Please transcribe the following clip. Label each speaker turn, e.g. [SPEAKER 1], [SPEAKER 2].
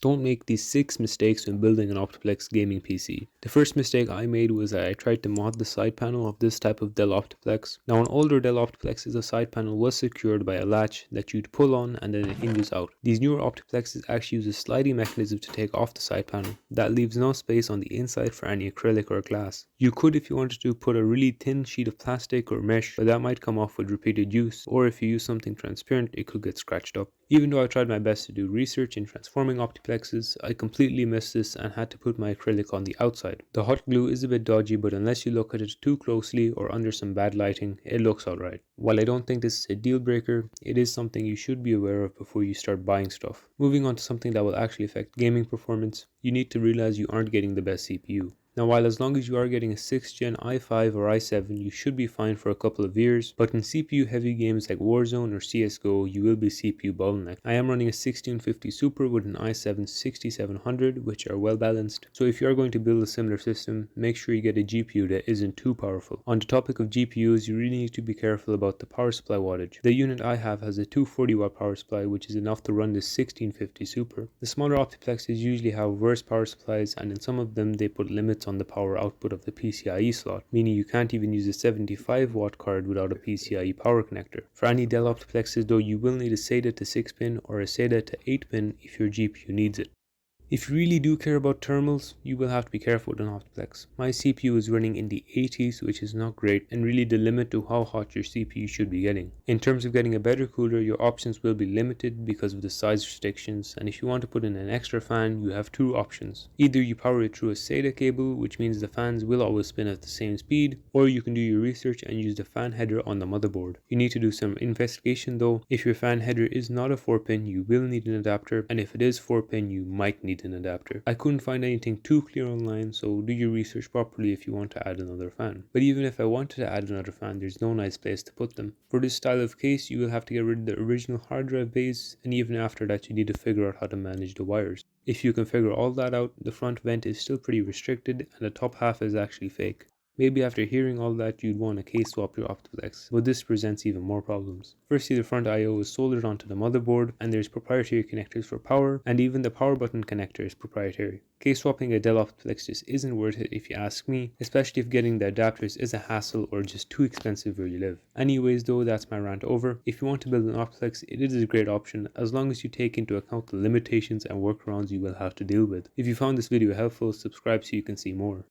[SPEAKER 1] Don't make these 6 mistakes when building an Optiplex gaming PC. The first mistake I made was that I tried to mod the side panel of this type of Dell Optiplex. Now on older Dell Optiplexes, the side panel was secured by a latch that you'd pull on and then it hinges out. These newer Optiplexes actually use a sliding mechanism to take off the side panel. That leaves no space on the inside for any acrylic or glass. You could, if you wanted to, put a really thin sheet of plastic or mesh, but that might come off with repeated use, or if you use something transparent, it could get scratched up. Even though I tried my best to do research in transforming Optiplexes, I completely missed this and had to put my acrylic on the outside. The hot glue is a bit dodgy, but unless you look at it too closely or under some bad lighting, it looks alright. While I don't think this is a deal breaker, it is something you should be aware of before you start buying stuff. Moving on to something that will actually affect gaming performance, you need to realize you aren't getting the best CPU. Now while as long as you are getting a 6th gen i5 or i7 you should be fine for a couple of years, but in CPU heavy games like Warzone or CSGO you will be CPU bottlenecked. I am running a 1650 Super with an i7 6700 which are well balanced, so if you are going to build a similar system, make sure you get a GPU that isn't too powerful. On the topic of GPUs, you really need to be careful about the power supply wattage. The unit I have has a 240 watt power supply which is enough to run this 1650 Super. The smaller Optiplexes usually have worse power supplies and in some of them they put limits on the power output of the PCIe slot, meaning you can't even use a 75 watt card without a PCIe power connector. For any Dell Optiplexes though, you will need a SATA to 6 pin or a SATA to 8 pin if your GPU needs it. If you really do care about thermals, you will have to be careful with an Optiplex. My CPU is running in the 80s, which is not great and really the limit to how hot your CPU should be getting. In terms of getting a better cooler, your options will be limited because of the size restrictions, and if you want to put in an extra fan, you have 2 options. Either you power it through a SATA cable, which means the fans will always spin at the same speed, or you can do your research and use the fan header on the motherboard. You need to do some investigation though. If your fan header is not a 4 pin, you will need an adapter, and if it is 4 pin, you might need an adapter. I couldn't find anything too clear online, so do your research properly if you want to add another fan. But even if I wanted to add another fan, there's no nice place to put them. For this style of case, you will have to get rid of the original hard drive base, and even after that you need to figure out how to manage the wires. If you can figure all that out, the front vent is still pretty restricted and the top half is actually fake. Maybe after hearing all that you'd want to case swap your Optiplex, but this presents even more problems. Firstly, the front I/O is soldered onto the motherboard and there's proprietary connectors for power, and even the power button connector is proprietary. Case swapping a Dell Optiplex just isn't worth it if you ask me, especially if getting the adapters is a hassle or just too expensive where you live. Anyways though, that's my rant over. If you want to build an Optiplex, it is a great option as long as you take into account the limitations and workarounds you will have to deal with. If you found this video helpful, subscribe so you can see more.